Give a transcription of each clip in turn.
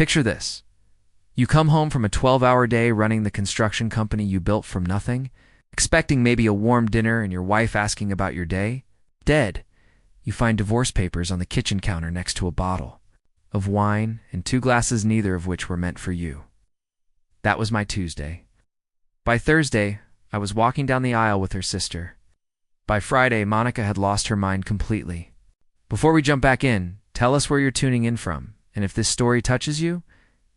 Picture this. You come home from a 12-hour day running the construction company you built from nothing, expecting maybe a warm dinner and your wife asking about your day. Dead, you find divorce papers on the kitchen counter next to a bottle of wine and 2 glasses, neither of which were meant for you. That was my Tuesday. By Thursday, I was walking down the aisle with her sister. By Friday, Monica had lost her mind completely. Before we jump back in, tell us where you're tuning in from, and if this story touches you,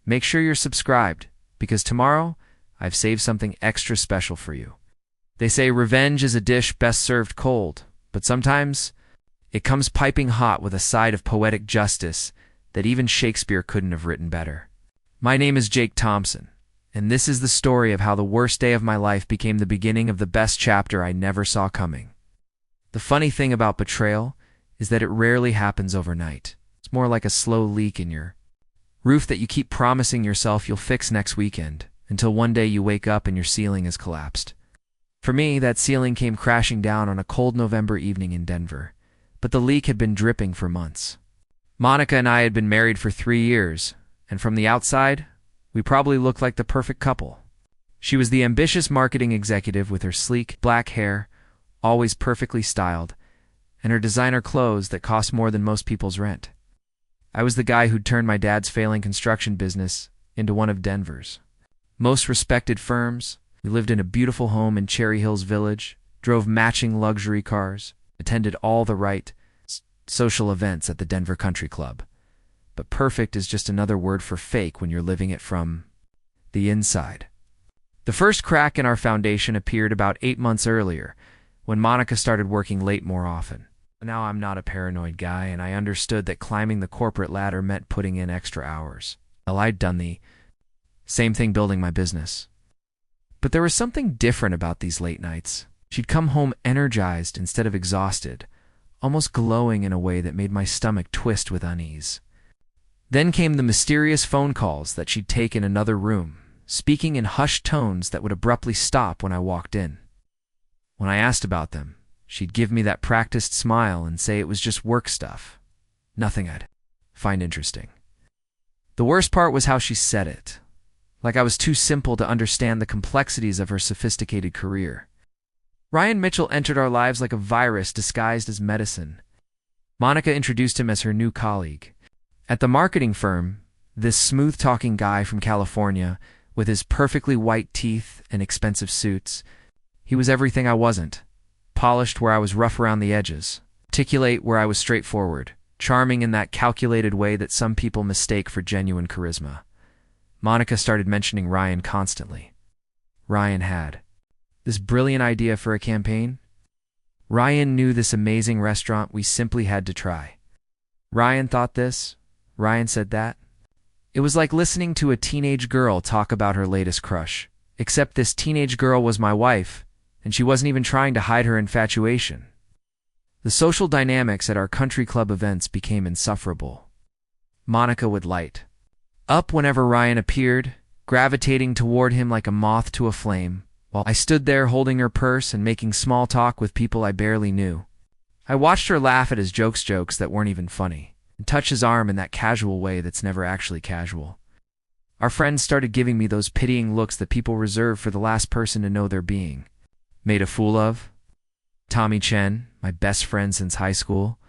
make sure you're subscribed, because tomorrow, I've saved something extra special for you. They say revenge is a dish best served cold, but sometimes it comes piping hot with a side of poetic justice that even Shakespeare couldn't have written better. My name is Jake Thompson, and this is the story of how the worst day of my life became the beginning of the best chapter I never saw coming. The funny thing about betrayal is that it rarely happens overnight. It's more like a slow leak in your roof that you keep promising yourself you'll fix next weekend, until one day you wake up and your ceiling has collapsed. For me, that ceiling came crashing down on a cold November evening in Denver, but the leak had been dripping for months. Monica and I had been married for 3 years, and from the outside, we probably looked like the perfect couple. She was the ambitious marketing executive with her sleek, black hair, always perfectly styled, and her designer clothes that cost more than most people's rent. I was the guy who'd turned my dad's failing construction business into one of Denver's most respected firms. We lived in a beautiful home in Cherry Hills Village, drove matching luxury cars, attended all the right social events at the Denver Country Club. But perfect is just another word for fake when you're living it from the inside. The first crack in our foundation appeared about 8 months earlier, when Monica started working late more often. Now I'm not a paranoid guy, and I understood that climbing the corporate ladder meant putting in extra hours. Well, I'd done the same thing building my business. But there was something different about these late nights. She'd come home energized instead of exhausted, almost glowing in a way that made my stomach twist with unease. Then came the mysterious phone calls that she'd take in another room, speaking in hushed tones that would abruptly stop when I walked in. When I asked about them, she'd give me that practiced smile and say it was just work stuff, nothing I'd find interesting. The worst part was how she said it, like I was too simple to understand the complexities of her sophisticated career. Ryan Mitchell entered our lives like a virus disguised as medicine. Monica introduced him as her new colleague. At the marketing firm, this smooth-talking guy from California, with his perfectly white teeth and expensive suits, he was everything I wasn't. Polished where I was rough around the edges, articulate where I was straightforward, charming in that calculated way that some people mistake for genuine charisma. Monica started mentioning Ryan constantly. Ryan had this brilliant idea for a campaign. Ryan knew this amazing restaurant we simply had to try. Ryan thought this. Ryan said that. It was like listening to a teenage girl talk about her latest crush, except this teenage girl was my wife, and she wasn't even trying to hide her infatuation. The social dynamics at our country club events became insufferable. Monica would light up whenever Ryan appeared, gravitating toward him like a moth to a flame, while I stood there holding her purse and making small talk with people I barely knew. I watched her laugh at his jokes that weren't even funny, and touch his arm in that casual way that's never actually casual. Our friends started giving me those pitying looks that people reserve for the last person to know they're being made a fool of. Tommy Chen, my best friend since high school,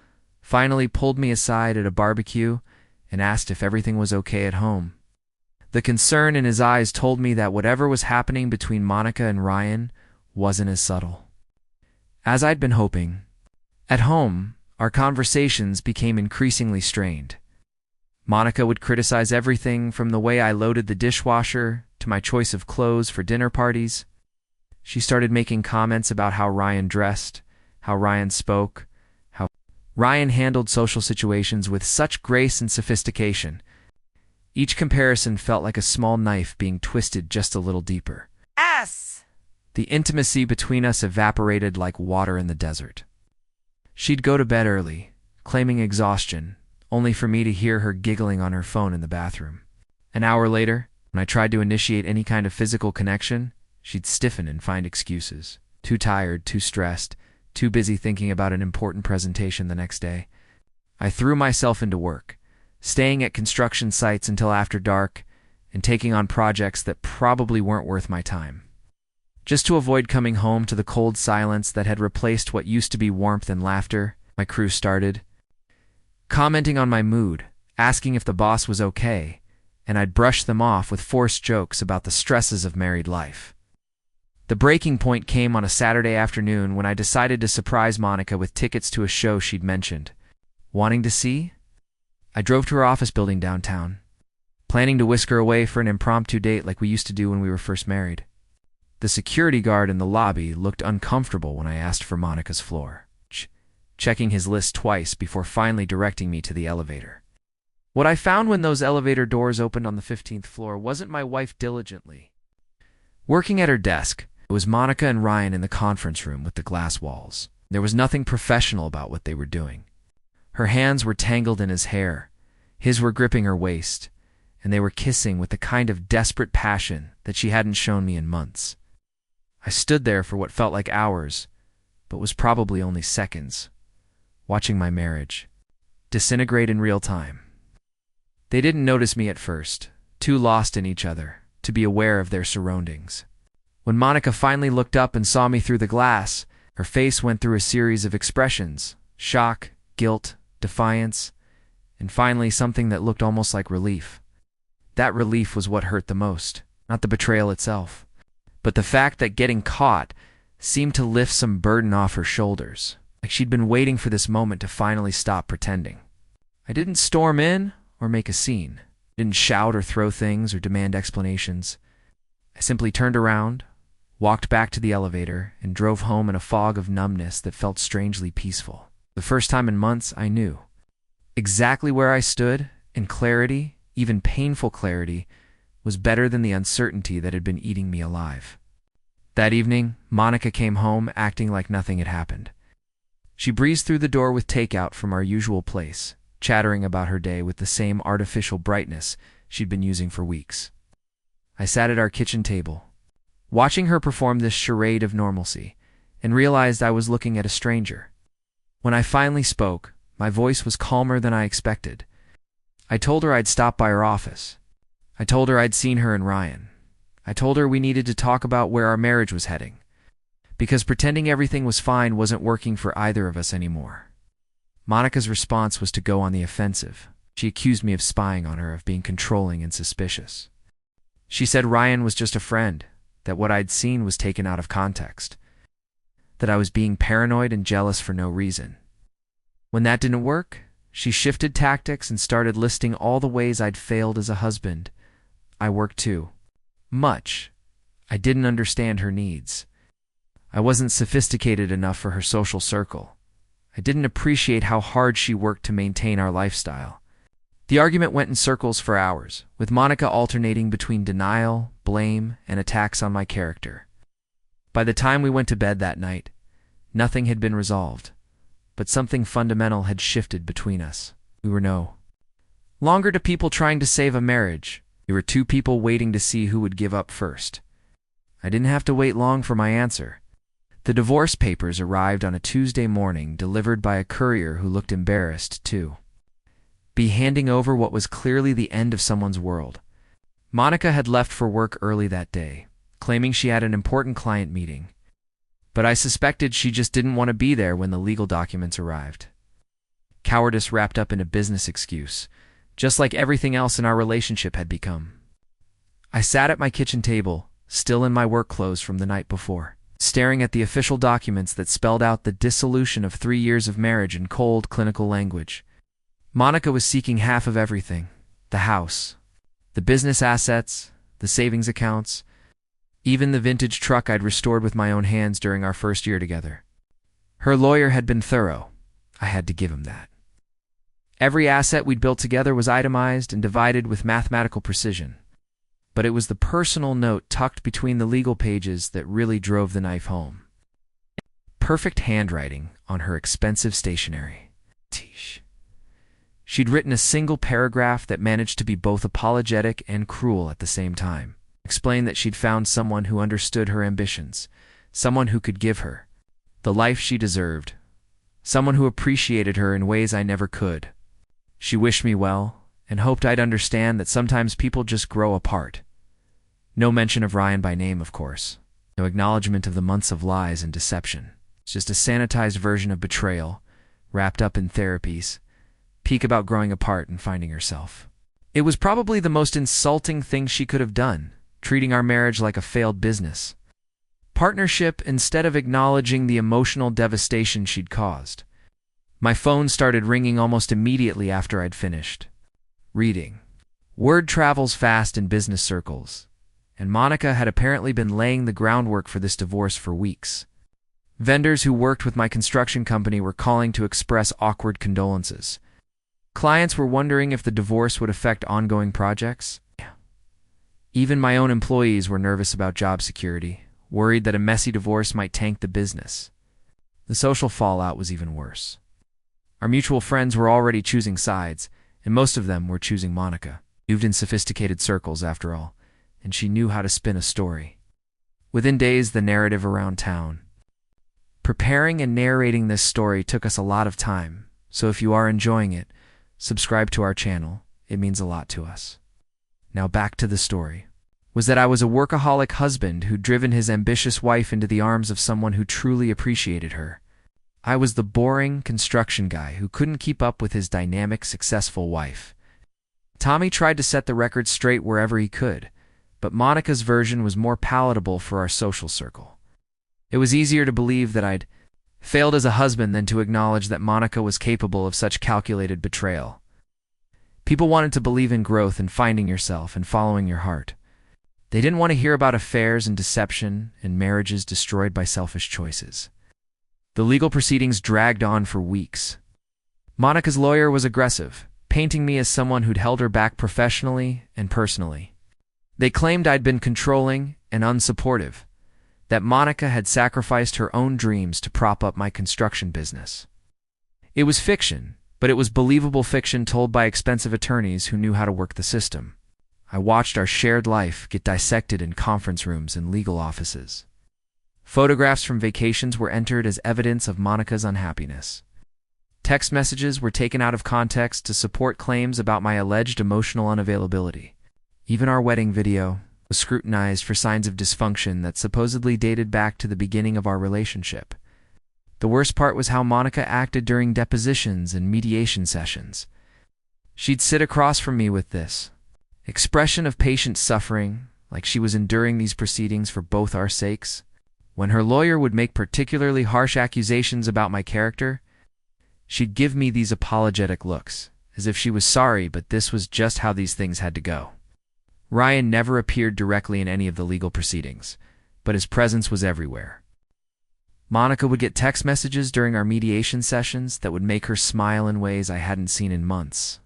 finally pulled me aside at a barbecue and asked if everything was okay at home. The concern in his eyes told me that whatever was happening between Monica and Ryan wasn't as subtle as I'd been hoping. At home, our conversations became increasingly strained. Monica would criticize everything from the way I loaded the dishwasher to my choice of clothes for dinner parties. She started making comments about how Ryan dressed, how Ryan spoke, how Ryan handled social situations with such grace and sophistication. Each comparison felt like a small knife being twisted just a little deeper. The intimacy between us evaporated like water in the desert. She'd go to bed early, claiming exhaustion, only for me to hear her giggling on her phone in the bathroom. An hour later, when I tried to initiate any kind of physical connection, she'd stiffen and find excuses. Too tired, too stressed, too busy thinking about an important presentation the next day. I threw myself into work, staying at construction sites until after dark, and taking on projects that probably weren't worth my time. Just to avoid coming home to the cold silence that had replaced what used to be warmth and laughter, my crew started commenting on my mood, asking if the boss was okay, and I'd brush them off with forced jokes about the stresses of married life. The breaking point came on a Saturday afternoon when I decided to surprise Monica with tickets to a show she'd mentioned. Wanting to see? I drove to her office building downtown, planning to whisk her away for an impromptu date like we used to do when we were first married. The security guard in the lobby looked uncomfortable when I asked for Monica's floor, checking his list twice before finally directing me to the elevator. What I found when those elevator doors opened on the 15th floor wasn't my wife diligently working at her desk. It was Monica and Ryan in the conference room with the glass walls. There was nothing professional about what they were doing. Her hands were tangled in his hair, his were gripping her waist, and they were kissing with the kind of desperate passion that she hadn't shown me in months. I stood there for what felt like hours, but was probably only seconds, watching my marriage disintegrate in real time. They didn't notice me at first, too lost in each other to be aware of their surroundings. When Monica finally looked up and saw me through the glass, her face went through a series of expressions: shock, guilt, defiance, and finally something that looked almost like relief. That relief was what hurt the most, not the betrayal itself, but the fact that getting caught seemed to lift some burden off her shoulders, like she'd been waiting for this moment to finally stop pretending. I didn't storm in or make a scene, didn't shout or throw things or demand explanations. I simply turned around, walked back to the elevator, and drove home in a fog of numbness that felt strangely peaceful. The first time in months, I knew exactly where I stood, and clarity, even painful clarity, was better than the uncertainty that had been eating me alive. That evening, Monica came home acting like nothing had happened. She breezed through the door with takeout from our usual place, chattering about her day with the same artificial brightness she'd been using for weeks. I sat at our kitchen table, watching her perform this charade of normalcy, and realized I was looking at a stranger. When I finally spoke, my voice was calmer than I expected. I told her I'd stopped by her office. I told her I'd seen her and Ryan. I told her we needed to talk about where our marriage was heading, because pretending everything was fine wasn't working for either of us anymore. Monica's response was to go on the offensive. She accused me of spying on her, of being controlling and suspicious. She said Ryan was just a friend, that what I'd seen was taken out of context, that I was being paranoid and jealous for no reason. When that didn't work, she shifted tactics and started listing all the ways I'd failed as a husband. I worked too much. I didn't understand her needs. I wasn't sophisticated enough for her social circle. I didn't appreciate how hard she worked to maintain our lifestyle. The argument went in circles for hours, with Monica alternating between denial, blame, and attacks on my character. By the time we went to bed that night, nothing had been resolved, but something fundamental had shifted between us. We were no longer two people trying to save a marriage. We were two people waiting to see who would give up first. I didn't have to wait long for my answer. The divorce papers arrived on a Tuesday morning, delivered by a courier who looked embarrassed, too. Be handing over what was clearly the end of someone's world. Monica had left for work early that day, claiming she had an important client meeting. But I suspected she just didn't want to be there when the legal documents arrived. Cowardice wrapped up in a business excuse, just like everything else in our relationship had become. I sat at my kitchen table, still in my work clothes from the night before, staring at the official documents that spelled out the dissolution of 3 years of marriage in cold, clinical language. Monica was seeking half of everything: the house, the business assets, the savings accounts, even the vintage truck I'd restored with my own hands during our first year together. Her lawyer had been thorough. I had to give him that. Every asset we'd built together was itemized and divided with mathematical precision. But it was the personal note tucked between the legal pages that really drove the knife home. Perfect handwriting on her expensive stationery. She'd written a single paragraph that managed to be both apologetic and cruel at the same time. Explained that she'd found someone who understood her ambitions, someone who could give her the life she deserved, someone who appreciated her in ways I never could. She wished me well, and hoped I'd understand that sometimes people just grow apart. No mention of Ryan by name, of course. No acknowledgement of the months of lies and deception. It's just a sanitized version of betrayal, wrapped up in therapies, peak about growing apart and finding herself. It was probably the most insulting thing she could have done, treating our marriage like a failed business partnership instead of acknowledging the emotional devastation she'd caused. My phone started ringing almost immediately after I'd finished reading. Word travels fast in business circles, and Monica had apparently been laying the groundwork for this divorce for weeks. Vendors who worked with my construction company were calling to express awkward condolences. Clients were wondering if the divorce would affect ongoing projects. Even my own employees were nervous about job security, worried that a messy divorce might tank the business. The social fallout was even worse. Our mutual friends were already choosing sides, and most of them were choosing Monica. Moved in sophisticated circles, after all, and she knew how to spin a story. Within days, the narrative around town. Preparing and narrating this story took us a lot of time, so if you are enjoying it, subscribe to our channel. It means a lot to us. Now back to the story. Was that I was a workaholic husband who'd driven his ambitious wife into the arms of someone who truly appreciated her. I was the boring construction guy who couldn't keep up with his dynamic, successful wife. Tommy tried to set the record straight wherever he could, but Monica's version was more palatable for our social circle. It was easier to believe that I'd failed as a husband than to acknowledge that Monica was capable of such calculated betrayal. People wanted to believe in growth and finding yourself and following your heart. They didn't want to hear about affairs and deception and marriages destroyed by selfish choices. The legal proceedings dragged on for weeks. Monica's lawyer was aggressive, painting me as someone who'd held her back professionally and personally. They claimed I'd been controlling and unsupportive, that Monica had sacrificed her own dreams to prop up my construction business. It was fiction, but it was believable fiction told by expensive attorneys who knew how to work the system. I watched our shared life get dissected in conference rooms and legal offices. Photographs from vacations were entered as evidence of Monica's unhappiness. Text messages were taken out of context to support claims about my alleged emotional unavailability. Even our wedding video was scrutinized for signs of dysfunction that supposedly dated back to the beginning of our relationship. The worst part was how Monica acted during depositions and mediation sessions. She'd sit across from me with this expression of patient suffering, like she was enduring these proceedings for both our sakes. When her lawyer would make particularly harsh accusations about my character, she'd give me these apologetic looks, as if she was sorry, but this was just how these things had to go. Ryan never appeared directly in any of the legal proceedings, but his presence was everywhere. Monica would get text messages during our mediation sessions that would make her smile in ways I hadn't seen in months.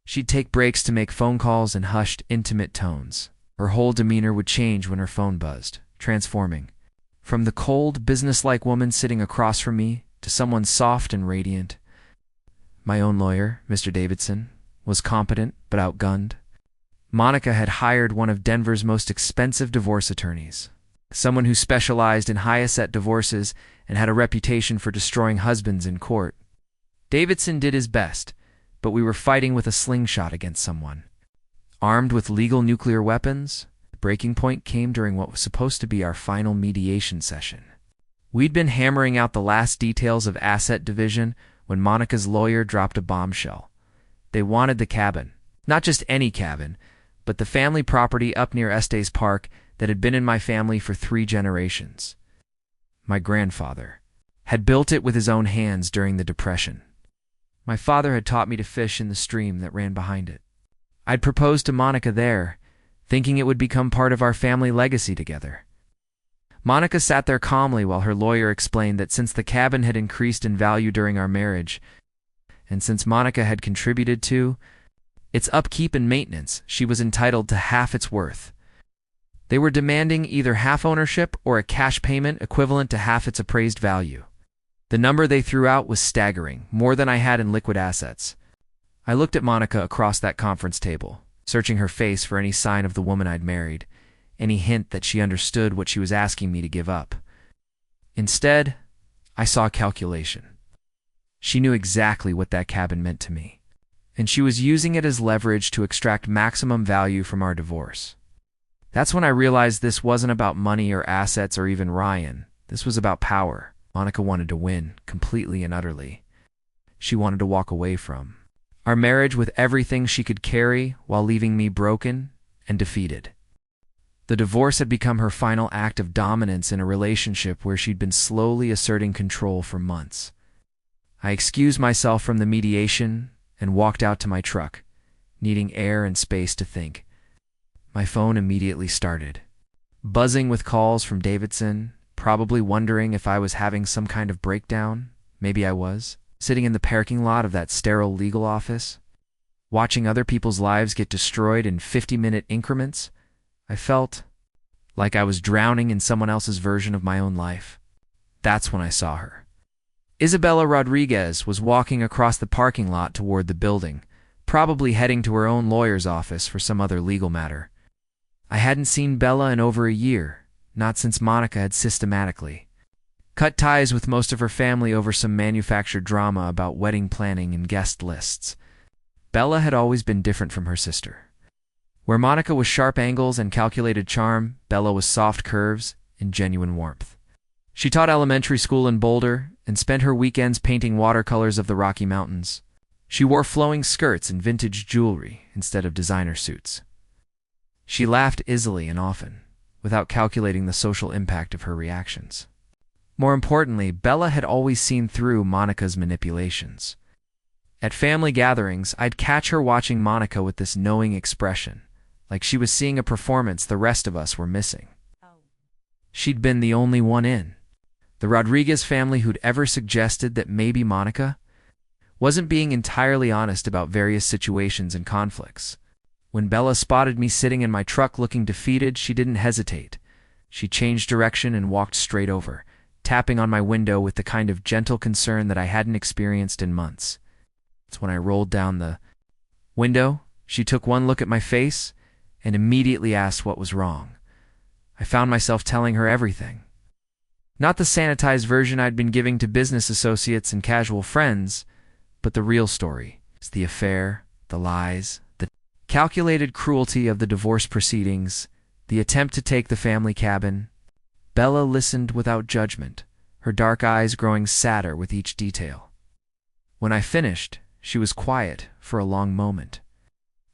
She'd take breaks to make phone calls in hushed, intimate tones. Her whole demeanor would change when her phone buzzed, transforming from the cold, businesslike woman sitting across from me to someone soft and radiant. My own lawyer, Mr. Davidson, was competent but outgunned. Monica had hired one of Denver's most expensive divorce attorneys, someone who specialized in high-asset divorces and had a reputation for destroying husbands in court. Davidson did his best, but we were fighting with a slingshot against someone. Armed with legal nuclear weapons, the breaking point came during what was supposed to be our final mediation session. We'd been hammering out the last details of asset division when Monica's lawyer dropped a bombshell. They wanted the cabin, not just any cabin, but the family property up near Estes Park that had been in my family for 3 generations. My grandfather had built it with his own hands during the Depression. My father had taught me to fish in the stream that ran behind it. I'd proposed to Monica there, thinking it would become part of our family legacy together. Monica sat there calmly while her lawyer explained that since the cabin had increased in value during our marriage, and since Monica had contributed to its upkeep and maintenance, she was entitled to half its worth. They were demanding either half ownership or a cash payment equivalent to half its appraised value. The number they threw out was staggering, more than I had in liquid assets. I looked at Monica across that conference table, searching her face for any sign of the woman I'd married, any hint that she understood what she was asking me to give up. Instead, I saw calculation. She knew exactly what that cabin meant to me. and she was using it as leverage to extract maximum value from our divorce. That's when I realized this wasn't about money or assets or even Ryan. This was about power. Monica wanted to win, completely and utterly. She wanted to walk away from our marriage with everything she could carry while leaving me broken and defeated. The divorce had become her final act of dominance in a relationship where she'd been slowly asserting control for months. I excused myself from the mediation and walked out to my truck, needing air and space to think. My phone immediately started, buzzing with calls from Davidson, probably wondering if I was having some kind of breakdown. Maybe I was, sitting in the parking lot of that sterile legal office, watching other people's lives get destroyed in 50-minute increments. I felt like I was drowning in someone else's version of my own life. That's when I saw her. Isabella Rodriguez was walking across the parking lot toward the building, probably heading to her own lawyer's office for some other legal matter. I hadn't seen Bella in over a year, not since Monica had systematically cut ties with most of her family over some manufactured drama about wedding planning and guest lists. Bella had always been different from her sister. Where Monica was sharp angles and calculated charm, Bella was soft curves and genuine warmth. She taught elementary school in Boulder and spent her weekends painting watercolors of the Rocky Mountains. She wore flowing skirts and vintage jewelry instead of designer suits. She laughed easily and often, without calculating the social impact of her reactions. More importantly, Bella had always seen through Monica's manipulations. At family gatherings, I'd catch her watching Monica with this knowing expression, like she was seeing a performance the rest of us were missing. She'd been the only one in the Rodriguez family who'd ever suggested that maybe Monica wasn't being entirely honest about various situations and conflicts. When Bella spotted me sitting in my truck looking defeated, she didn't hesitate. She changed direction and walked straight over, tapping on my window with the kind of gentle concern that I hadn't experienced in months. It's when I rolled down the window, she took one look at my face and immediately asked what was wrong. I found myself telling her everything. Not the sanitized version I'd been giving to business associates and casual friends, but the real story. It's the affair, the lies, the calculated cruelty of the divorce proceedings, the attempt to take the family cabin. Bella listened without judgment, her dark eyes growing sadder with each detail. When I finished, she was quiet for a long moment.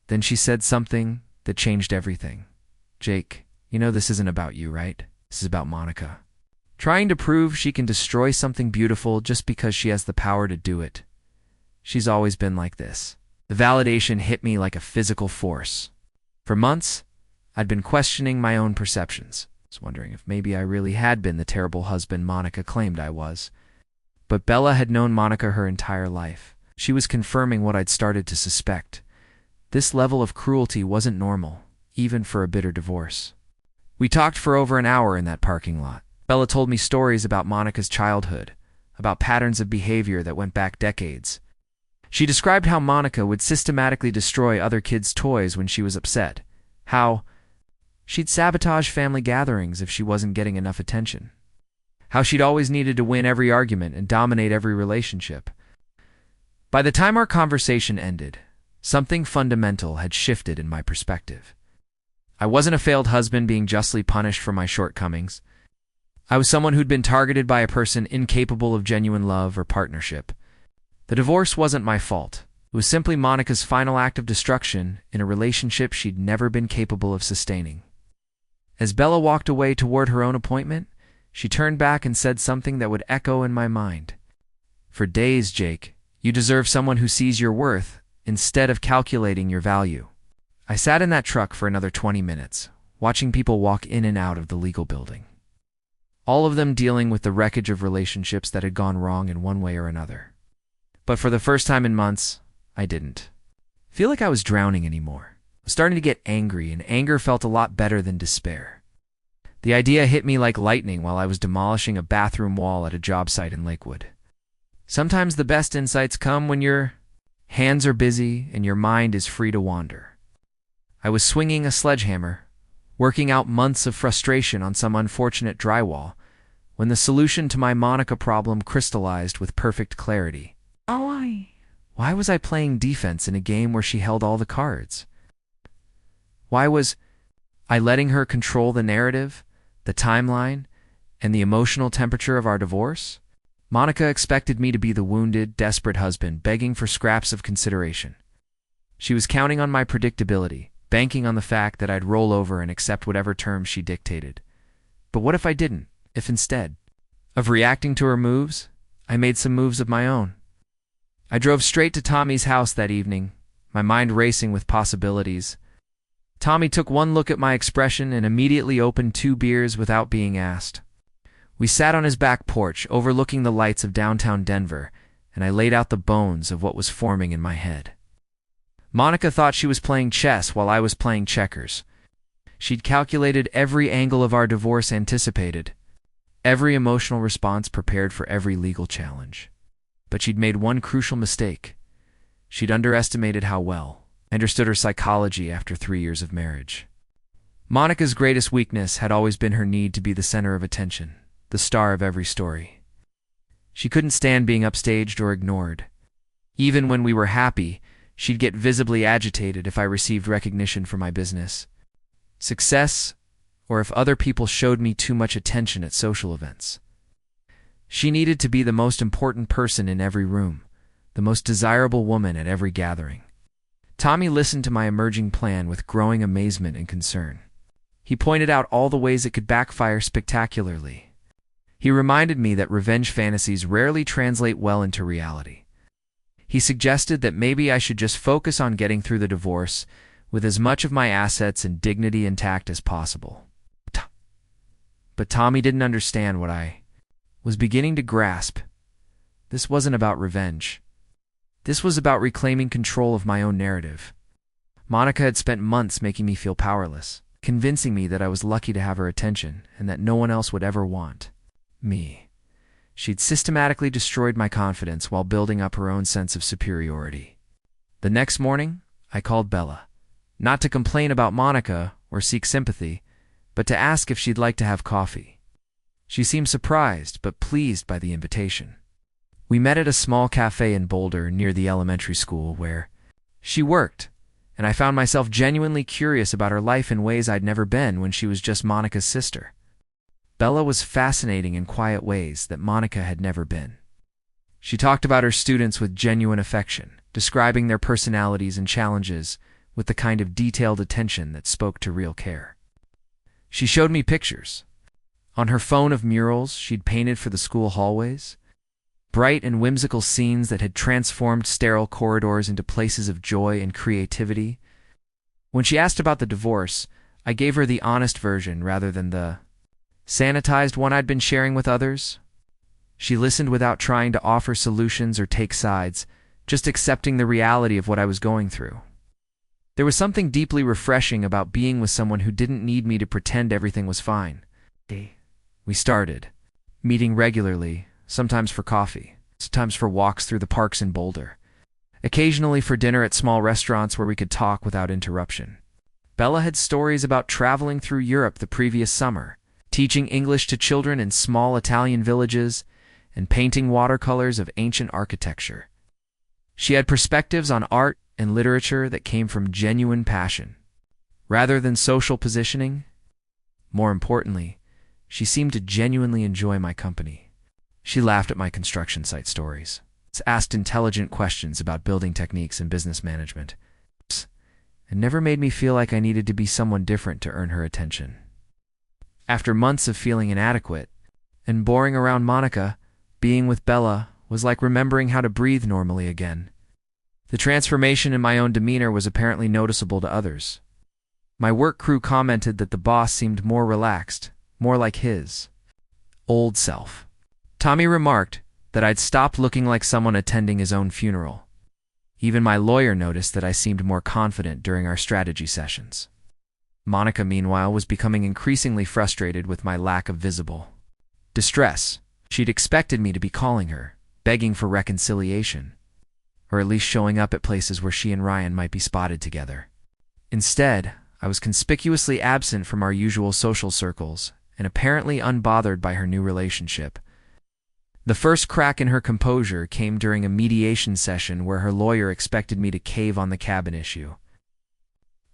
Then she said something that changed everything. "Jake, you know this isn't about you, right? This is about Monica. Trying to prove she can destroy something beautiful just because she has the power to do it. She's always been like this." The validation hit me like a physical force. For months, I'd been questioning my own perceptions. I was wondering if maybe I really had been the terrible husband Monica claimed I was. But Bella had known Monica her entire life. She was confirming what I'd started to suspect. This level of cruelty wasn't normal, even for a bitter divorce. We talked for over an hour in that parking lot. Bella told me stories about Monica's childhood, about patterns of behavior that went back decades. She described how Monica would systematically destroy other kids' toys when she was upset, how she'd sabotage family gatherings if she wasn't getting enough attention, how she'd always needed to win every argument and dominate every relationship. By the time our conversation ended, something fundamental had shifted in my perspective. I wasn't a failed husband being justly punished for my shortcomings. I was someone who'd been targeted by a person incapable of genuine love or partnership. The divorce wasn't my fault. It was simply Monica's final act of destruction in a relationship she'd never been capable of sustaining. As Bella walked away toward her own appointment, she turned back and said something that would echo in my mind. "For days, Jake, you deserve someone who sees your worth instead of calculating your value." I sat in that truck for another 20 minutes, watching people walk in and out of the legal building. All of them dealing with the wreckage of relationships that had gone wrong in one way or another. But for the first time in months, I didn't feel like I was drowning anymore. I was starting to get angry, and anger felt a lot better than despair. The idea hit me like lightning while I was demolishing a bathroom wall at a job site in Lakewood. Sometimes the best insights come when your hands are busy and your mind is free to wander. I was swinging a sledgehammer, working out months of frustration on some unfortunate drywall, when the solution to my Monica problem crystallized with perfect clarity. Why was I playing defense in a game where she held all the cards? Why was I letting her control the narrative, the timeline, and the emotional temperature of our divorce? Monica expected me to be the wounded, desperate husband begging for scraps of consideration. She was counting on my predictability, banking on the fact that I'd roll over and accept whatever terms she dictated. But what if I didn't? If instead of reacting to her moves, I made some moves of my own? I drove straight to Tommy's house that evening, my mind racing with possibilities. Tommy took one look at my expression and immediately opened 2 beers without being asked. We sat on his back porch, overlooking the lights of downtown Denver, and I laid out the bones of what was forming in my head. Monica thought she was playing chess while I was playing checkers. She'd calculated every angle of our divorce anticipated, every emotional response prepared for every legal challenge. But she'd made one crucial mistake. She'd underestimated how well I understood her psychology after 3 years of marriage. Monica's greatest weakness had always been her need to be the center of attention, the star of every story. She couldn't stand being upstaged or ignored. Even when we were happy, she'd get visibly agitated if I received recognition for my business, success, or if other people showed me too much attention at social events. She needed to be the most important person in every room, the most desirable woman at every gathering. Tommy listened to my emerging plan with growing amazement and concern. He pointed out all the ways it could backfire spectacularly. He reminded me that revenge fantasies rarely translate well into reality. He suggested that maybe I should just focus on getting through the divorce with as much of my assets and dignity intact as possible. But Tommy didn't understand what I was beginning to grasp. This wasn't about revenge. This was about reclaiming control of my own narrative. Monica had spent months making me feel powerless, convincing me that I was lucky to have her attention and that no one else would ever want me. She'd systematically destroyed my confidence while building up her own sense of superiority. The next morning, I called Bella, not to complain about Monica or seek sympathy, but to ask if she'd like to have coffee. She seemed surprised but pleased by the invitation. We met at a small cafe in Boulder near the elementary school where she worked, and I found myself genuinely curious about her life in ways I'd never been when she was just Monica's sister. Bella was fascinating in quiet ways that Monica had never been. She talked about her students with genuine affection, describing their personalities and challenges with the kind of detailed attention that spoke to real care. She showed me pictures on her phone of murals she'd painted for the school hallways, bright and whimsical scenes that had transformed sterile corridors into places of joy and creativity. When she asked about the divorce, I gave her the honest version rather than the sanitized one I'd been sharing with others. She listened without trying to offer solutions or take sides, just accepting the reality of what I was going through. There was something deeply refreshing about being with someone who didn't need me to pretend everything was fine. We started meeting regularly, sometimes for coffee, sometimes for walks through the parks in Boulder, occasionally for dinner at small restaurants where we could talk without interruption. Bella had stories about traveling through Europe the previous summer, teaching English to children in small Italian villages, and painting watercolors of ancient architecture. She had perspectives on art and literature that came from genuine passion, rather than social positioning. More importantly, she seemed to genuinely enjoy my company. She laughed at my construction site stories, asked intelligent questions about building techniques and business management, and never made me feel like I needed to be someone different to earn her attention. After months of feeling inadequate and boring around Monica, being with Bella was like remembering how to breathe normally again. The transformation in my own demeanor was apparently noticeable to others. My work crew commented that the boss seemed more relaxed, more like his old self. Tommy remarked that I'd stopped looking like someone attending his own funeral. Even my lawyer noticed that I seemed more confident during our strategy sessions. Monica, meanwhile, was becoming increasingly frustrated with my lack of visible distress. She'd expected me to be calling her, begging for reconciliation, or at least showing up at places where she and Ryan might be spotted together. Instead, I was conspicuously absent from our usual social circles and apparently unbothered by her new relationship. The first crack in her composure came during a mediation session where her lawyer expected me to cave on the cabin issue.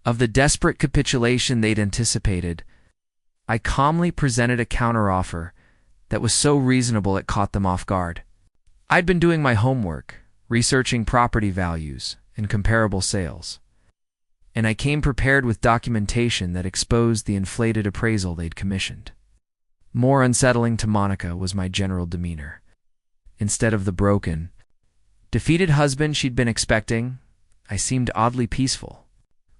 Of the desperate capitulation they'd anticipated, I calmly presented a counteroffer that was so reasonable it caught them off guard. I'd been doing my homework, researching property values and comparable sales, and I came prepared with documentation that exposed the inflated appraisal they'd commissioned. More unsettling to Monica was my general demeanor. Instead of the broken, defeated husband she'd been expecting, I seemed oddly peaceful.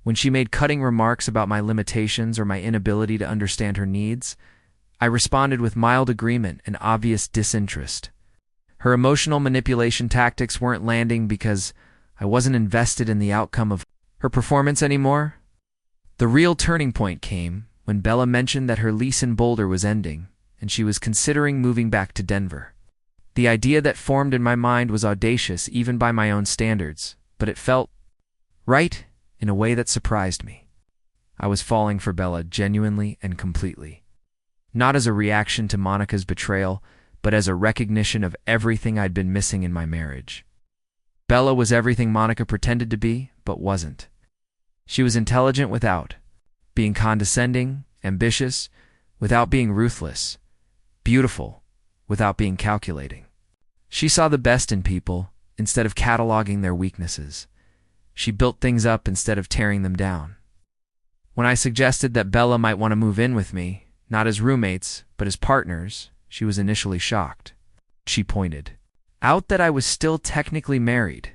When she made cutting remarks about my limitations or my inability to understand her needs, I responded with mild agreement and obvious disinterest. Her emotional manipulation tactics weren't landing because I wasn't invested in the outcome of her performance anymore. The real turning point came when Bella mentioned that her lease in Boulder was ending and she was considering moving back to Denver. The idea that formed in my mind was audacious even by my own standards, but it felt right in a way that surprised me. I was falling for Bella genuinely and completely. Not as a reaction to Monica's betrayal, but as a recognition of everything I'd been missing in my marriage. Bella was everything Monica pretended to be, but wasn't. She was intelligent without being condescending, ambitious without being ruthless, beautiful without being calculating. She saw the best in people instead of cataloging their weaknesses. She built things up instead of tearing them down. When I suggested that Bella might want to move in with me, not as roommates, but as partners, she was initially shocked. She pointed out that I was still technically married,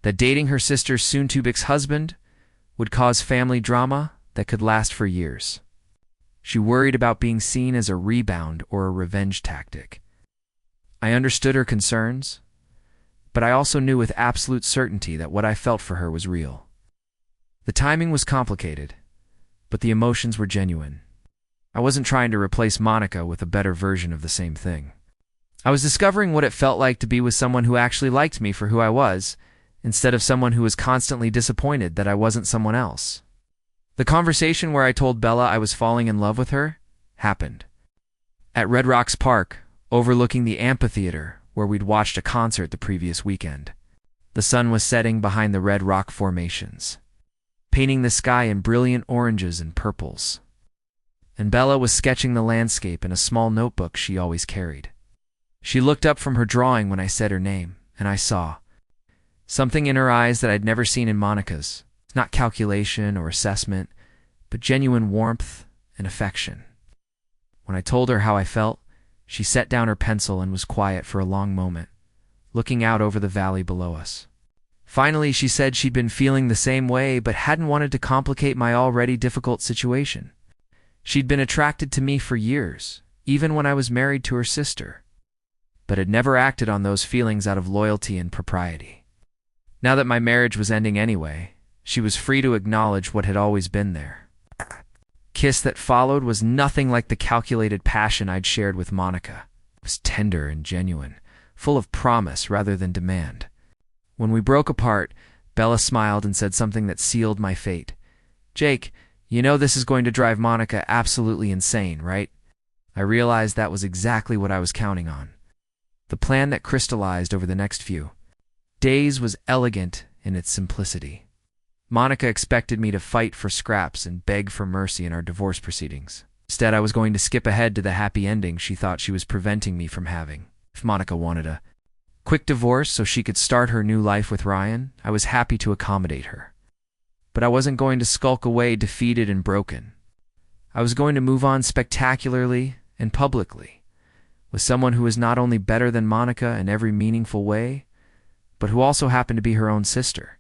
that dating her sister's soon-to-be ex-husband would cause family drama that could last for years. She worried about being seen as a rebound or a revenge tactic. I understood her concerns, but I also knew with absolute certainty that what I felt for her was real. The timing was complicated, but the emotions were genuine. I wasn't trying to replace Monica with a better version of the same thing. I was discovering what it felt like to be with someone who actually liked me for who I was, instead of someone who was constantly disappointed that I wasn't someone else. The conversation where I told Bella I was falling in love with her happened at Red Rocks Park, overlooking the amphitheater where we'd watched a concert the previous weekend. The sun was setting behind the red rock formations, painting the sky in brilliant oranges and purples. And Bella was sketching the landscape in a small notebook she always carried. She looked up from her drawing when I said her name, and I saw something in her eyes that I'd never seen in Monica's. Not calculation or assessment, but genuine warmth and affection. When I told her how I felt, she set down her pencil and was quiet for a long moment, looking out over the valley below us. Finally, she said she'd been feeling the same way but hadn't wanted to complicate my already difficult situation. She'd been attracted to me for years, even when I was married to her sister, but had never acted on those feelings out of loyalty and propriety. Now that my marriage was ending anyway, she was free to acknowledge what had always been there. The kiss that followed was nothing like the calculated passion I'd shared with Monica. It was tender and genuine, full of promise rather than demand. When we broke apart, Bella smiled and said something that sealed my fate. "Jake, you know this is going to drive Monica absolutely insane, right?" I realized that was exactly what I was counting on. The plan that crystallized over the next few days was elegant in its simplicity. Monica expected me to fight for scraps and beg for mercy in our divorce proceedings. Instead, I was going to skip ahead to the happy ending she thought she was preventing me from having. If Monica wanted a quick divorce so she could start her new life with Ryan, I was happy to accommodate her. But I wasn't going to skulk away defeated and broken. I was going to move on spectacularly and publicly, with someone who was not only better than Monica in every meaningful way, but who also happened to be her own sister.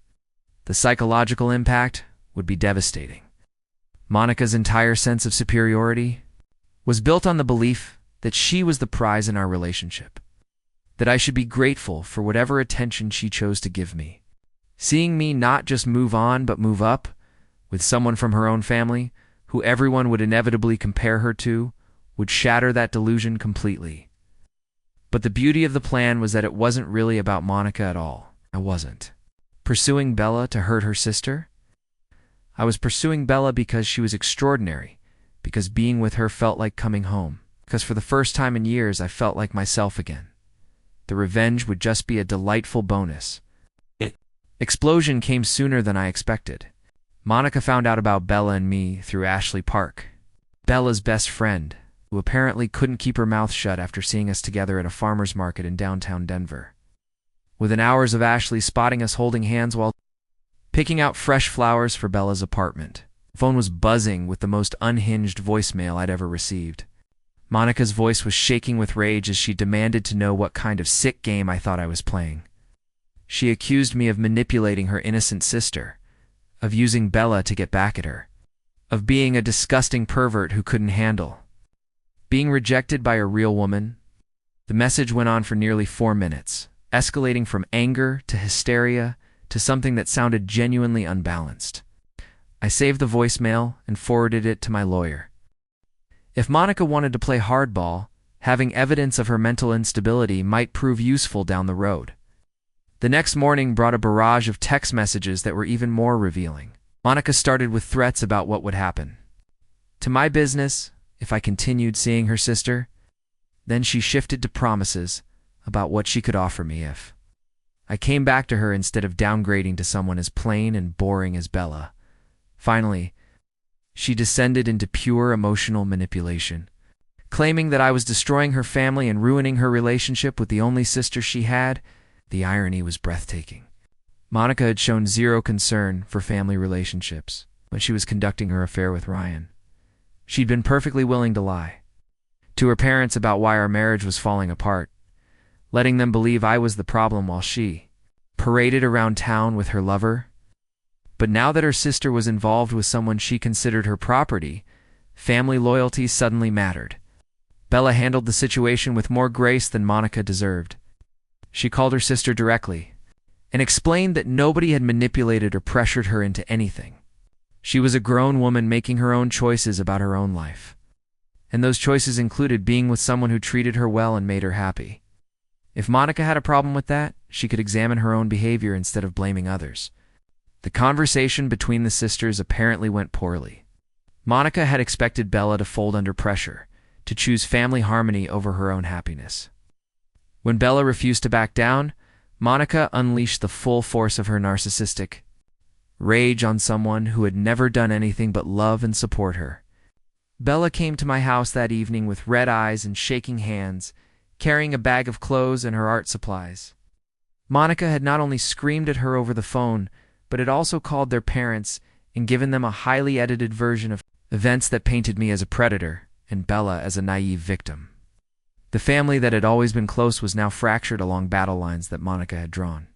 The psychological impact would be devastating. Monica's entire sense of superiority was built on the belief that she was the prize in our relationship, that I should be grateful for whatever attention she chose to give me. Seeing me not just move on but move up, with someone from her own family, who everyone would inevitably compare her to, would shatter that delusion completely. But the beauty of the plan was that it wasn't really about Monica at all. I wasn't pursuing Bella to hurt her sister. I was pursuing Bella because she was extraordinary, because being with her felt like coming home, because for the first time in years I felt like myself again. The revenge would just be a delightful bonus. Explosion came sooner than I expected. Monica found out about Bella and me through Ashley Park, Bella's best friend, who apparently couldn't keep her mouth shut after seeing us together at a farmer's market in downtown Denver. Within hours of Ashley spotting us holding hands while picking out fresh flowers for Bella's apartment, the phone was buzzing with the most unhinged voicemail I'd ever received. Monica's voice was shaking with rage as she demanded to know what kind of sick game I thought I was playing. She accused me of manipulating her innocent sister, of using Bella to get back at her, of being a disgusting pervert who couldn't handle being rejected by a real woman. The message went on for nearly 4 minutes, escalating from anger to hysteria to something that sounded genuinely unbalanced. I saved the voicemail and forwarded it to my lawyer. If Monica wanted to play hardball, having evidence of her mental instability might prove useful down the road. The next morning brought a barrage of text messages that were even more revealing. Monica started with threats about what would happen to my business if I continued seeing her sister. Then she shifted to promises about what she could offer me if I came back to her instead of downgrading to someone as plain and boring as Bella. Finally, she descended into pure emotional manipulation, claiming that I was destroying her family and ruining her relationship with the only sister she had. The irony was breathtaking. Monica had shown zero concern for family relationships when she was conducting her affair with Ryan. She'd been perfectly willing to lie to her parents about why our marriage was falling apart, letting them believe I was the problem while she paraded around town with her lover. But now that her sister was involved with someone she considered her property, family loyalty suddenly mattered. Bella handled the situation with more grace than Monica deserved. She called her sister directly and explained that nobody had manipulated or pressured her into anything. She was a grown woman making her own choices about her own life, and those choices included being with someone who treated her well and made her happy. If Monica had a problem with that, she could examine her own behavior instead of blaming others. The conversation between the sisters apparently went poorly. Monica had expected Bella to fold under pressure, to choose family harmony over her own happiness. When Bella refused to back down, Monica unleashed the full force of her narcissistic rage on someone who had never done anything but love and support her. Bella came to my house that evening with red eyes and shaking hands, carrying a bag of clothes and her art supplies. Monica had not only screamed at her over the phone, but had also called their parents and given them a highly edited version of events that painted me as a predator and Bella as a naive victim. The family that had always been close was now fractured along battle lines that Monica had drawn.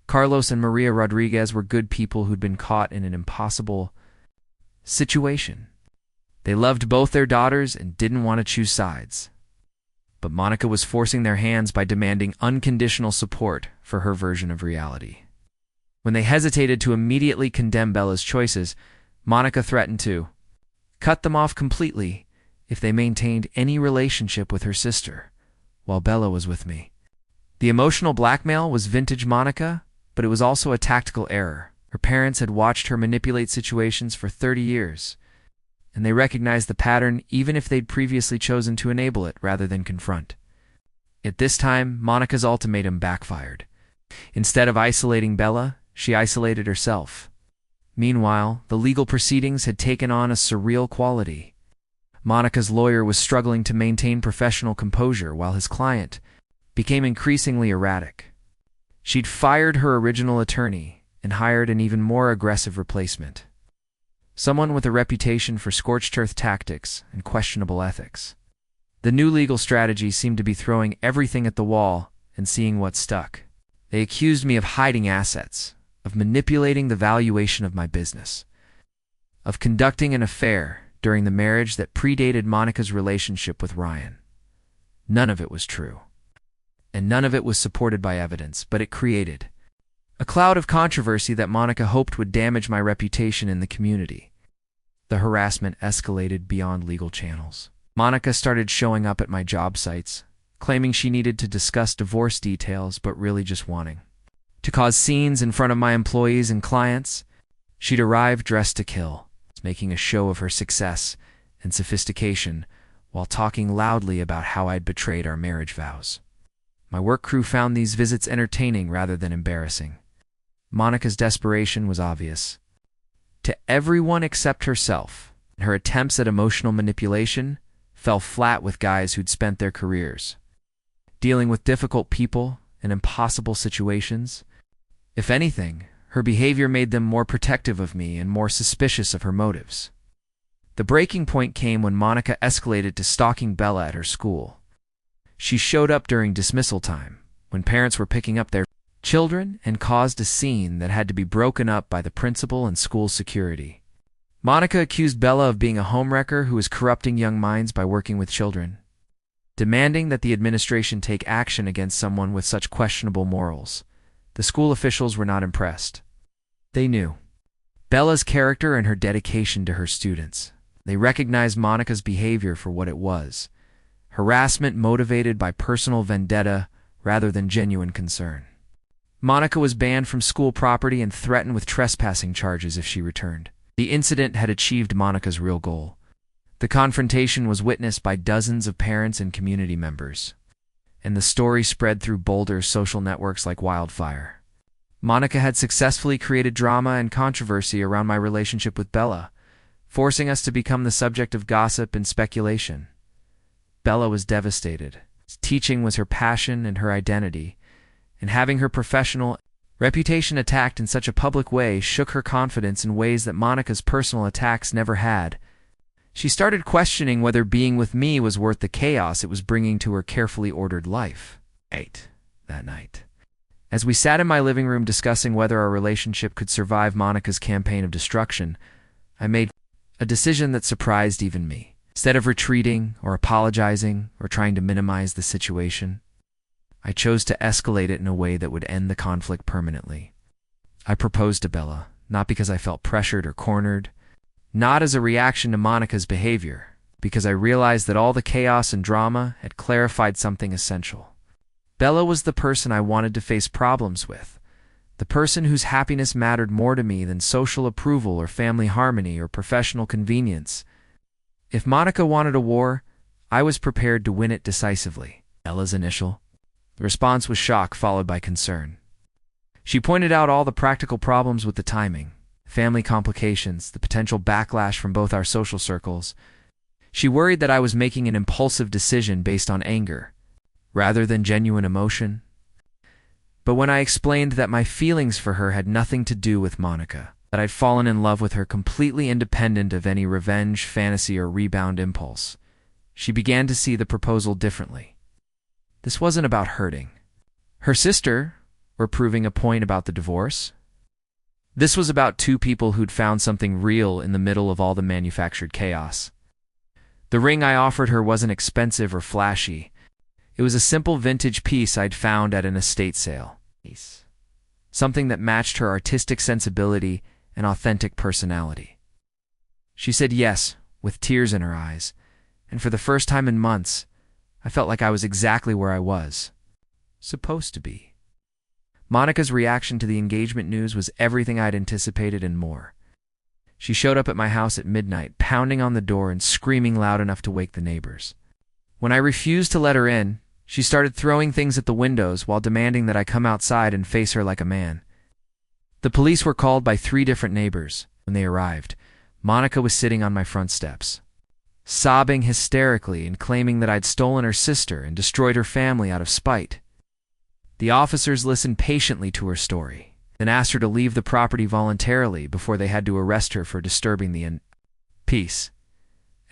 Carlos and Maria Rodriguez were good people who'd been caught in an impossible situation. They loved both their daughters and didn't want to choose sides. But Monica was forcing their hands by demanding unconditional support for her version of reality. When they hesitated to immediately condemn Bella's choices, Monica threatened to cut them off completely if they maintained any relationship with her sister while Bella was with me. The emotional blackmail was vintage Monica, but it was also a tactical error. Her parents had watched her manipulate situations for 30 years, and they recognized the pattern even if they'd previously chosen to enable it rather than confront. At this time, Monica's ultimatum backfired. Instead of isolating Bella, she isolated herself. Meanwhile, the legal proceedings had taken on a surreal quality. Monica's lawyer was struggling to maintain professional composure while his client became increasingly erratic. She'd fired her original attorney and hired an even more aggressive replacement, someone with a reputation for scorched earth tactics and questionable ethics. The new legal strategy seemed to be throwing everything at the wall and seeing what stuck. They accused me of hiding assets, of manipulating the valuation of my business, of conducting an affair during the marriage that predated Monica's relationship with Ryan. None of it was true, and none of it was supported by evidence, but it created a cloud of controversy that Monica hoped would damage my reputation in the community. The harassment escalated beyond legal channels. Monica started showing up at my job sites, claiming she needed to discuss divorce details but really just wanting to cause scenes in front of my employees and clients. She'd arrive dressed to kill, making a show of her success and sophistication while talking loudly about how I'd betrayed our marriage vows. My work crew found these visits entertaining rather than embarrassing. Monica's desperation was obvious. To everyone except herself, her attempts at emotional manipulation fell flat with guys who'd spent their careers dealing with difficult people and impossible situations. If anything, her behavior made them more protective of me and more suspicious of her motives. The breaking point came when Monica escalated to stalking Bella at her school. She showed up during dismissal time, when parents were picking up their children, and caused a scene that had to be broken up by the principal and school security. Monica accused Bella of being a homewrecker who was corrupting young minds by working with children, demanding that the administration take action against someone with such questionable morals. The school officials were not impressed. They knew Bella's character and her dedication to her students. They recognized Monica's behavior for what it was: harassment motivated by personal vendetta rather than genuine concern. Monica was banned from school property and threatened with trespassing charges if she returned. The incident had achieved Monica's real goal. The confrontation was witnessed by dozens of parents and community members, and the story spread through Boulder's social networks like wildfire. Monica had successfully created drama and controversy around my relationship with Bella, forcing us to become the subject of gossip and speculation. Bella was devastated. Teaching was her passion and her identity, and having her professional reputation attacked in such a public way shook her confidence in ways that Monica's personal attacks never had. She started questioning whether being with me was worth the chaos it was bringing to her carefully ordered life. That night, as we sat in my living room discussing whether our relationship could survive Monica's campaign of destruction, I made a decision that surprised even me. Instead of retreating or apologizing or trying to minimize the situation, I chose to escalate it in a way that would end the conflict permanently. I proposed to Bella, not because I felt pressured or cornered, not as a reaction to Monica's behavior, because I realized that all the chaos and drama had clarified something essential. Bella was the person I wanted to face problems with, the person whose happiness mattered more to me than social approval or family harmony or professional convenience. If Monica wanted a war, I was prepared to win it decisively. Bella's initial response was shock followed by concern. She pointed out all the practical problems with the timing, family complications, the potential backlash from both our social circles. She worried that I was making an impulsive decision based on anger, rather than genuine emotion. But when I explained that my feelings for her had nothing to do with Monica, that I'd fallen in love with her completely independent of any revenge, fantasy, or rebound impulse, she began to see the proposal differently. This wasn't about hurting her sister or proving a point about the divorce. This was about two people who'd found something real in the middle of all the manufactured chaos. The ring I offered her wasn't expensive or flashy. It was a simple vintage piece I'd found at an estate sale. Something that matched her artistic sensibility and authentic personality. She said yes, with tears in her eyes, and for the first time in months, I felt like I was exactly where I was supposed to be. Monica's reaction to the engagement news was everything I'd anticipated and more. She showed up at my house at midnight, pounding on the door and screaming loud enough to wake the neighbors. When I refused to let her in, she started throwing things at the windows while demanding that I come outside and face her like a man. The police were called by 3 different neighbors. When they arrived, Monica was sitting on my front steps, sobbing hysterically and claiming that I'd stolen her sister and destroyed her family out of spite. The officers listened patiently to her story, then asked her to leave the property voluntarily before they had to arrest her for disturbing the peace.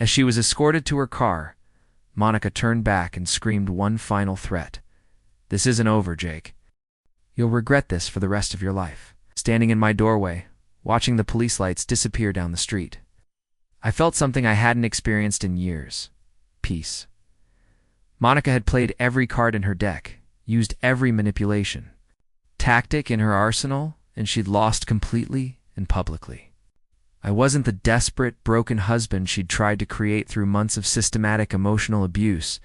As she was escorted to her car, Monica turned back and screamed one final threat. "This isn't over, Jake. You'll regret this for the rest of your life." Standing in my doorway, watching the police lights disappear down the street, I felt something I hadn't experienced in years: peace. Monica had played every card in her deck, used every manipulation tactic in her arsenal, and she'd lost completely and publicly. I wasn't the desperate, broken husband she'd tried to create through months of systematic emotional abuse.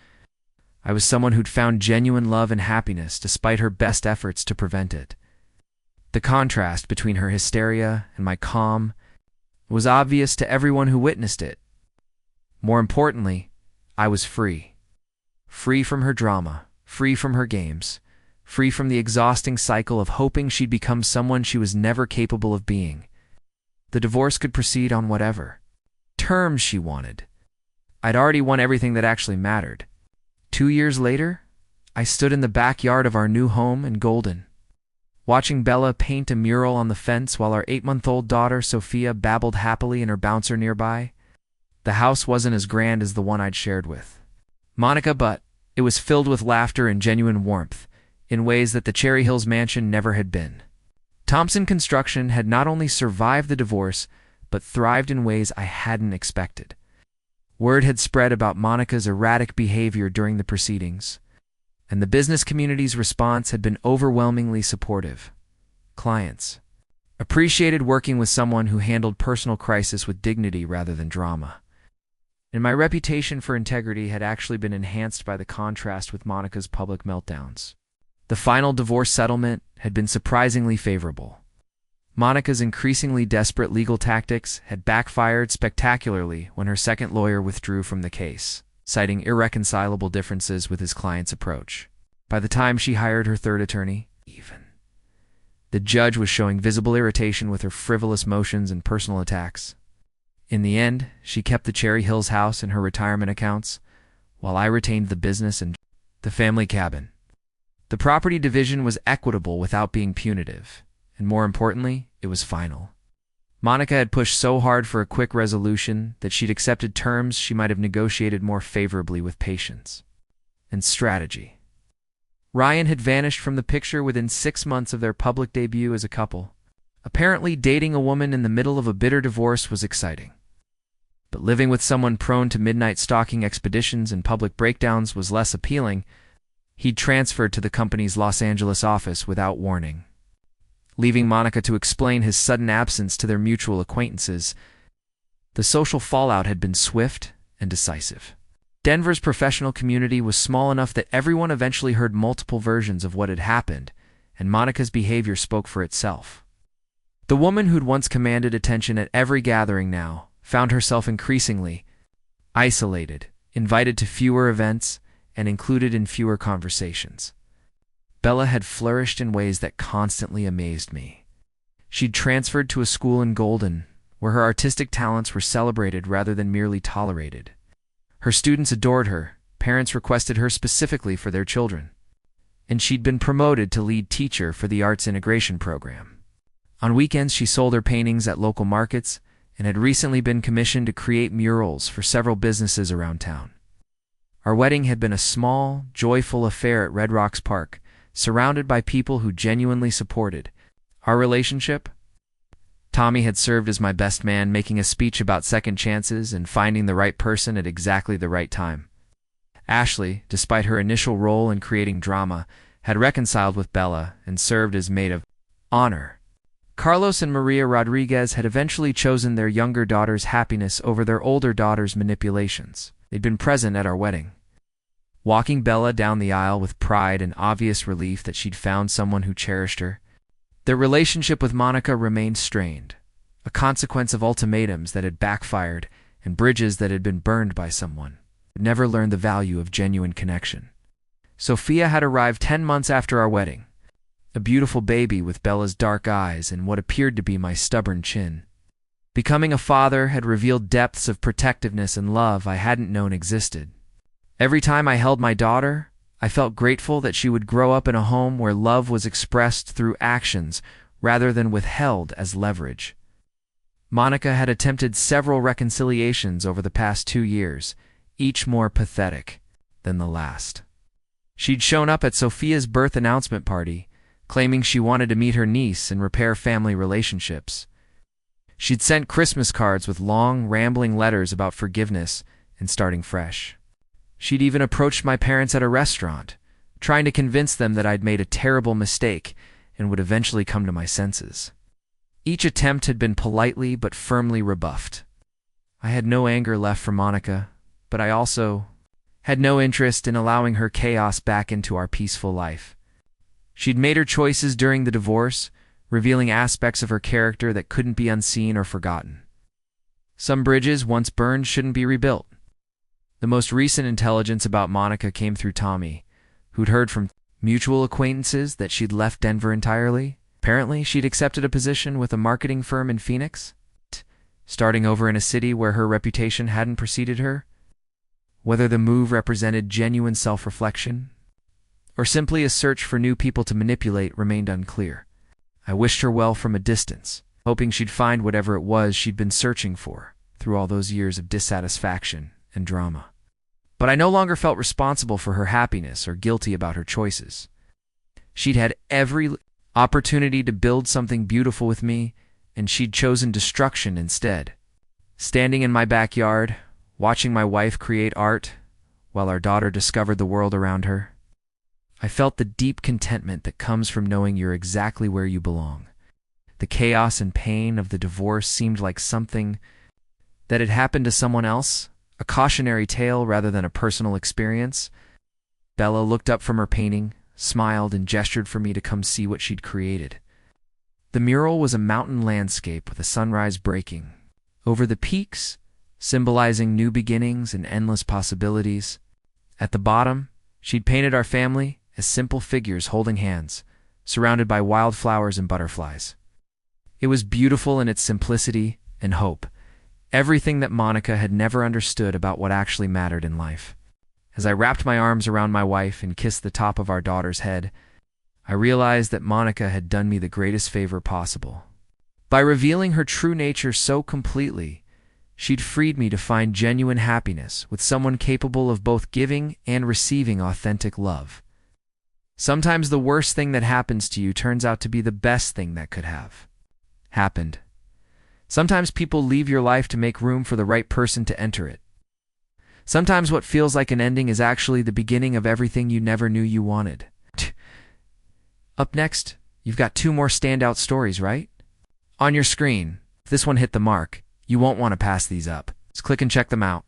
I was someone who'd found genuine love and happiness despite her best efforts to prevent it. The contrast between her hysteria and my calm was obvious to everyone who witnessed it. More importantly, I was free. Free from her drama, free from her games, free from the exhausting cycle of hoping she'd become someone she was never capable of being. The divorce could proceed on whatever terms she wanted. I'd already won everything that actually mattered. 2 years later, I stood in the backyard of our new home in Golden, watching Bella paint a mural on the fence while our 8-month-old daughter, Sophia, babbled happily in her bouncer nearby. The house wasn't as grand as the one I'd shared with Monica, but it was filled with laughter and genuine warmth, in ways that the Cherry Hills mansion never had been. Thompson Construction had not only survived the divorce, but thrived in ways I hadn't expected. Word had spread about Monica's erratic behavior during the proceedings, and the business community's response had been overwhelmingly supportive. Clients appreciated working with someone who handled personal crisis with dignity rather than drama. And my reputation for integrity had actually been enhanced by the contrast with Monica's public meltdowns. The final divorce settlement had been surprisingly favorable. Monica's increasingly desperate legal tactics had backfired spectacularly when her second lawyer withdrew from the case, citing irreconcilable differences with his client's approach. By the time she hired her third attorney, the judge was showing visible irritation with her frivolous motions and personal attacks. In the end, she kept the Cherry Hills house and her retirement accounts, while I retained the business and the family cabin. The property division was equitable without being punitive, and more importantly, it was final. Monica had pushed so hard for a quick resolution that she'd accepted terms she might have negotiated more favorably with patience and strategy. Ryan had vanished from the picture within 6 months of their public debut as a couple. Apparently, dating a woman in the middle of a bitter divorce was exciting. But living with someone prone to midnight stalking expeditions and public breakdowns was less appealing. He'd transferred to the company's Los Angeles office without warning, leaving Monica to explain his sudden absence to their mutual acquaintances. The social fallout had been swift and decisive. Denver's professional community was small enough that everyone eventually heard multiple versions of what had happened, and Monica's behavior spoke for itself. The woman who'd once commanded attention at every gathering now found herself increasingly isolated, invited to fewer events, and included in fewer conversations. Bella had flourished in ways that constantly amazed me. She'd transferred to a school in Golden, where her artistic talents were celebrated rather than merely tolerated. Her students adored her, parents requested her specifically for their children, and she'd been promoted to lead teacher for the arts integration program. On weekends, she sold her paintings at local markets and had recently been commissioned to create murals for several businesses around town. Our wedding had been a small, joyful affair at Red Rocks Park, surrounded by people who genuinely supported our relationship. Tommy had served as my best man, making a speech about second chances and finding the right person at exactly the right time. Ashley, despite her initial role in creating drama, had reconciled with Bella and served as maid of honor. Carlos and Maria Rodriguez had eventually chosen their younger daughter's happiness over their older daughter's manipulations. They'd been present at our wedding, walking Bella down the aisle with pride and obvious relief that she'd found someone who cherished her. Their relationship with Monica remained strained, a consequence of ultimatums that had backfired and bridges that had been burned by someone who never learned the value of genuine connection. Sophia had arrived 10 months after our wedding, a beautiful baby with Bella's dark eyes and what appeared to be my stubborn chin. Becoming a father had revealed depths of protectiveness and love I hadn't known existed. Every time I held my daughter, I felt grateful that she would grow up in a home where love was expressed through actions rather than withheld as leverage. Monica had attempted several reconciliations over the past 2 years, each more pathetic than the last. She'd shown up at Sophia's birth announcement party, claiming she wanted to meet her niece and repair family relationships. She'd sent Christmas cards with long, rambling letters about forgiveness and starting fresh. She'd even approached my parents at a restaurant, trying to convince them that I'd made a terrible mistake and would eventually come to my senses. Each attempt had been politely but firmly rebuffed. I had no anger left for Monica, but I also had no interest in allowing her chaos back into our peaceful life. She'd made her choices during the divorce, revealing aspects of her character that couldn't be unseen or forgotten. Some bridges once burned shouldn't be rebuilt. The most recent intelligence about Monica came through Tommy, who'd heard from mutual acquaintances that she'd left Denver entirely. Apparently, she'd accepted a position with a marketing firm in Phoenix, starting over in a city where her reputation hadn't preceded her. Whether the move represented genuine self-reflection or simply a search for new people to manipulate remained unclear. I wished her well from a distance, hoping she'd find whatever it was she'd been searching for through all those years of dissatisfaction and drama. But I no longer felt responsible for her happiness or guilty about her choices. She'd had every opportunity to build something beautiful with me, and she'd chosen destruction instead. Standing in my backyard, watching my wife create art while our daughter discovered the world around her, I felt the deep contentment that comes from knowing you're exactly where you belong. The chaos and pain of the divorce seemed like something that had happened to someone else, a cautionary tale rather than a personal experience. Bella looked up from her painting, smiled, and gestured for me to come see what she'd created. The mural was a mountain landscape with a sunrise breaking over the peaks, symbolizing new beginnings and endless possibilities. At the bottom, she'd painted our family as simple figures holding hands, surrounded by wildflowers and butterflies. It was beautiful in its simplicity and hope, everything that Monica had never understood about what actually mattered in life. As I wrapped my arms around my wife and kissed the top of our daughter's head, I realized that Monica had done me the greatest favor possible. By revealing her true nature so completely, she'd freed me to find genuine happiness with someone capable of both giving and receiving authentic love. Sometimes the worst thing that happens to you turns out to be the best thing that could have happened. Sometimes people leave your life to make room for the right person to enter it. Sometimes what feels like an ending is actually the beginning of everything you never knew you wanted. Up next, you've got 2 more standout stories, right? On your screen, if this one hit the mark, you won't want to pass these up. Just click and check them out.